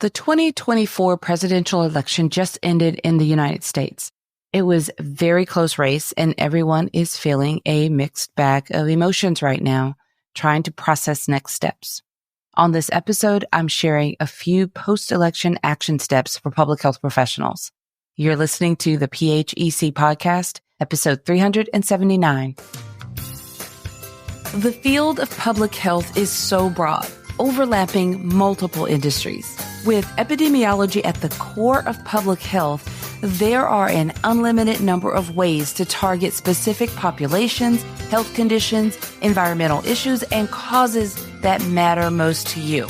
The 2024 presidential election just ended in the United States. It was a very close race, and everyone is feeling a mixed bag of emotions right now, trying to process next steps. On this episode, I'm sharing a few post-election action steps for public health professionals. You're listening to the PHEC podcast, episode 379. The field of public health is so broad, overlapping multiple industries. With epidemiology at the core of public health, there are an unlimited number of ways to target specific populations, health conditions, environmental issues, and causes that matter most to you.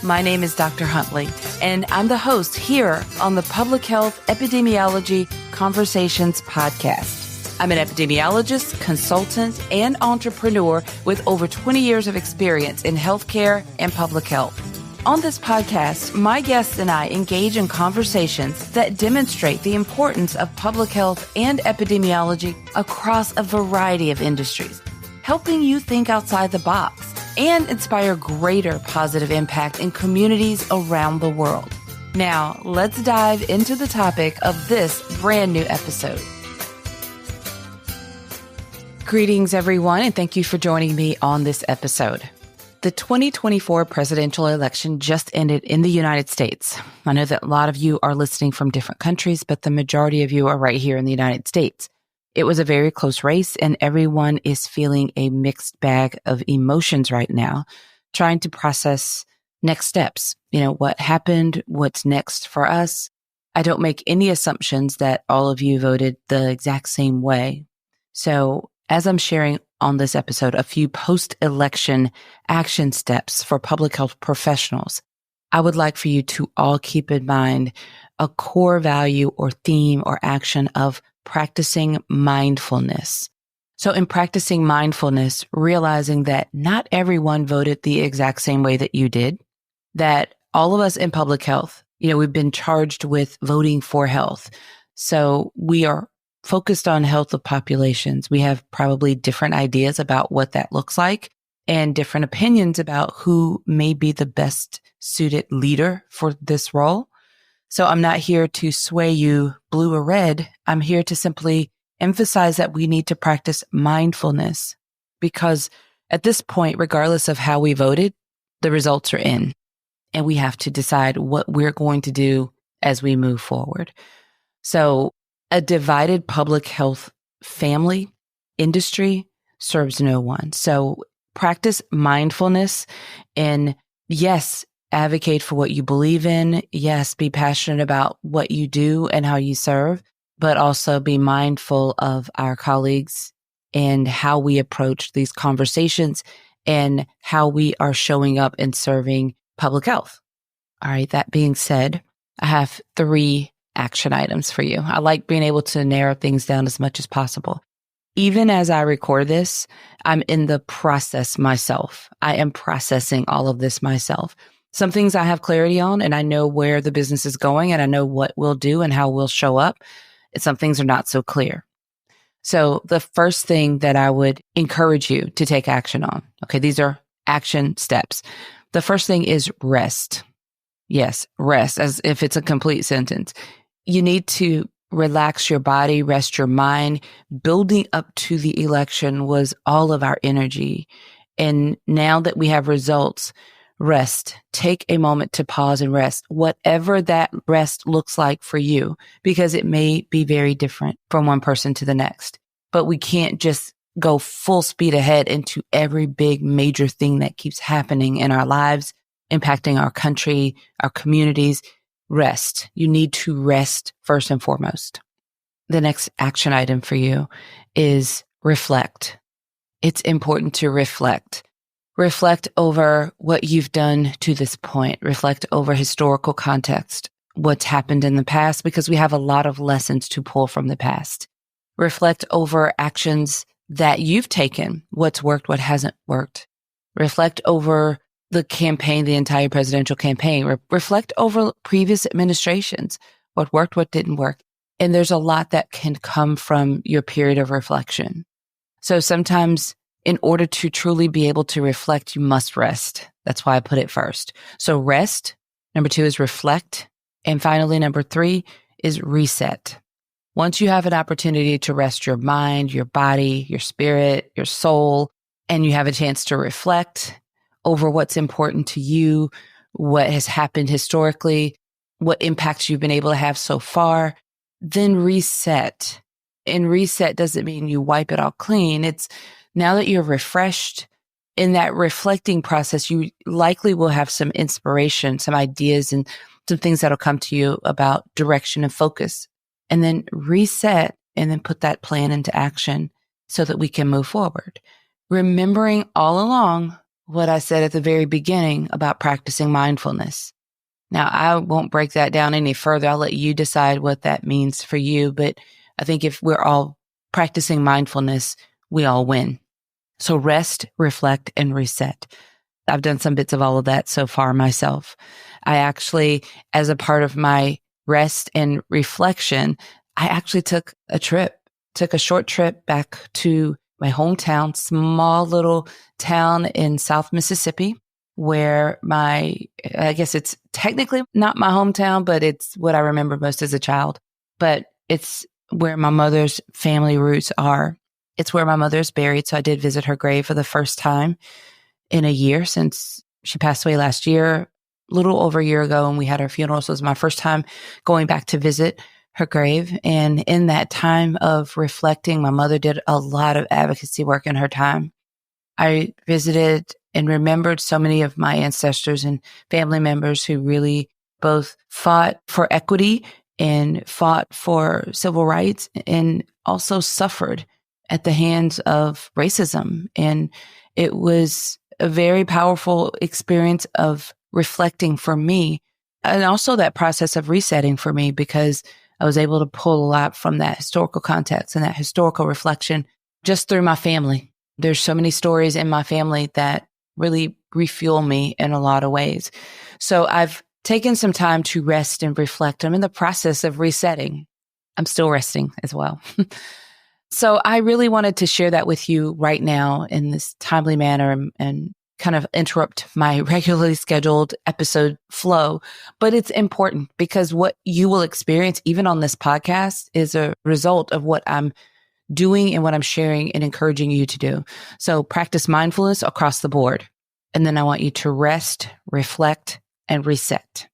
My name is Dr. Huntley, and I'm the host here on the Public Health Epidemiology Conversations podcast. I'm an epidemiologist, consultant, and entrepreneur with over 20 years of experience in healthcare and public health. On this podcast, my guests and I engage in conversations that demonstrate the importance of public health and epidemiology across a variety of industries, helping you think outside the box and inspire greater positive impact in communities around the world. Now, let's dive into the topic of this brand new episode. Greetings, everyone, and thank you for joining me on this episode. The 2024 presidential election just ended in the United States. I know that a lot of you are listening from different countries, but the majority of you are right here in the United States. It was a very close race, and everyone is feeling a mixed bag of emotions right now, trying to process next steps. What happened, what's next for us. I don't make any assumptions that all of you voted the exact same way. So as I'm sharing on this episode a few post-election action steps for public health professionals, I would like for you to all keep in mind a core value or theme or action of practicing mindfulness. So in practicing mindfulness, realizing that not everyone voted the exact same way that you did, that all of us in public health, we've been charged with voting for health. So we are focused on health of populations. We have probably different ideas about what that looks like and different opinions about who may be the best suited leader for this role. So I'm not here to sway you blue or red. I'm here to simply emphasize that we need to practice mindfulness because at this point, regardless of how we voted, the results are in and we have to decide what we're going to do as we move forward. So a divided public health family industry serves no one. So practice mindfulness and yes, advocate for what you believe in. Yes, be passionate about what you do and how you serve, but also be mindful of our colleagues and how we approach these conversations and how we are showing up and serving public health. All right. That being said, I have 3 action items for you. I like being able to narrow things down as much as possible. Even as I record this, I'm in the process myself. I am processing all of this myself. Some things I have clarity on and I know where the business is going and I know what we'll do and how we'll show up. And some things are not so clear. So the first thing that I would encourage you to take action on, okay, these are action steps. The first thing is rest. Yes, rest, as if it's a complete sentence. You need to relax your body, rest your mind. Building up to the election was all of our energy. And now that we have results, rest. Take a moment to pause and rest, whatever that rest looks like for you, because it may be very different from one person to the next. But we can't just go full speed ahead into every big major thing that keeps happening in our lives, impacting our country, our communities. Rest. You need to rest first and foremost. The next action item for you is reflect. It's important to reflect. Reflect over what you've done to this point. Reflect over historical context, what's happened in the past, because we have a lot of lessons to pull from the past. Reflect over actions that you've taken, what's worked, what hasn't worked. Reflect over the campaign, the entire presidential campaign. Reflect over previous administrations, what worked, what didn't work. And there's a lot that can come from your period of reflection. So sometimes in order to truly be able to reflect, you must rest. That's why I put it first. So rest Number 2 is reflect. And finally, number 3 is reset. Once you have an opportunity to rest your mind, your body, your spirit, your soul, and you have a chance to reflect over what's important to you, what has happened historically, what impacts you've been able to have so far, then reset. And reset doesn't mean you wipe it all clean. It's now that you're refreshed, in that reflecting process, you likely will have some inspiration, some ideas, and some things that'll come to you about direction and focus. And then reset and then put that plan into action so that we can move forward. Remembering all along what I said at the very beginning about practicing mindfulness. Now, I won't break that down any further. I'll let you decide what that means for you. But I think if we're all practicing mindfulness, we all win. So rest, reflect, and reset. I've done some bits of all of that so far myself. I actually, as a part of my rest and reflection, I actually took a short trip back to my hometown, small little town in South Mississippi, where I guess it's technically not my hometown, but it's what I remember most as a child. But it's where my mother's family roots are. It's where my mother's buried. So I did visit her grave for the first time in a year since she passed away last year, a little over a year ago, and we had her funeral. So it was my first time going back to visit her grave. And in that time of reflecting, my mother did a lot of advocacy work in her time. I visited and remembered so many of my ancestors and family members who really both fought for equity and fought for civil rights and also suffered at the hands of racism. And it was a very powerful experience of reflecting for me, and also that process of resetting for me, because I was able to pull a lot from that historical context and that historical reflection just through my family. There's so many stories in my family that really refuel me in a lot of ways. So I've taken some time to rest and reflect. I'm in the process of resetting. I'm still resting as well. So I really wanted to share that with you right now in this timely manner and kind of interrupt my regularly scheduled episode flow. But it's important because what you will experience, even on this podcast, is a result of what I'm doing and what I'm sharing and encouraging you to do. So practice mindfulness across the board. And then I want you to rest, reflect, and reset.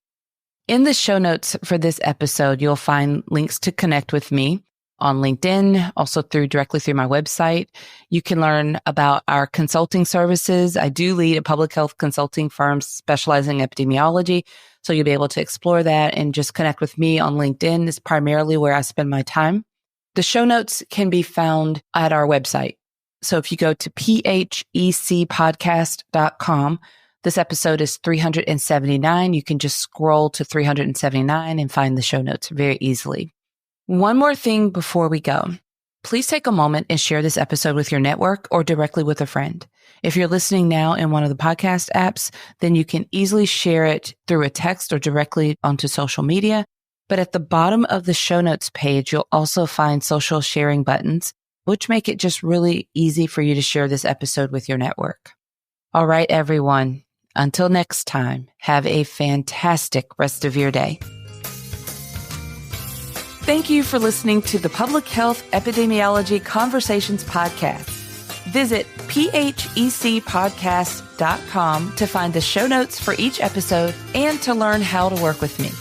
In the show notes for this episode, you'll find links to connect with me on LinkedIn, also directly through my website. You can learn about our consulting services. I do lead a public health consulting firm specializing in epidemiology. So you'll be able to explore that and just connect with me on LinkedIn. Is primarily where I spend my time. The show notes can be found at our website. So if you go to phecpodcast.com, this episode is 379. You can just scroll to 379 and find the show notes very easily. One more thing before we go. Please take a moment and share this episode with your network or directly with a friend. If you're listening now in one of the podcast apps, then you can easily share it through a text or directly onto social media. But at the bottom of the show notes page, you'll also find social sharing buttons, which make it just really easy for you to share this episode with your network. All right, everyone. Until next time, have a fantastic rest of your day. Thank you for listening to the Public Health Epidemiology Conversations podcast. Visit phecpodcast.com to find the show notes for each episode and to learn how to work with me.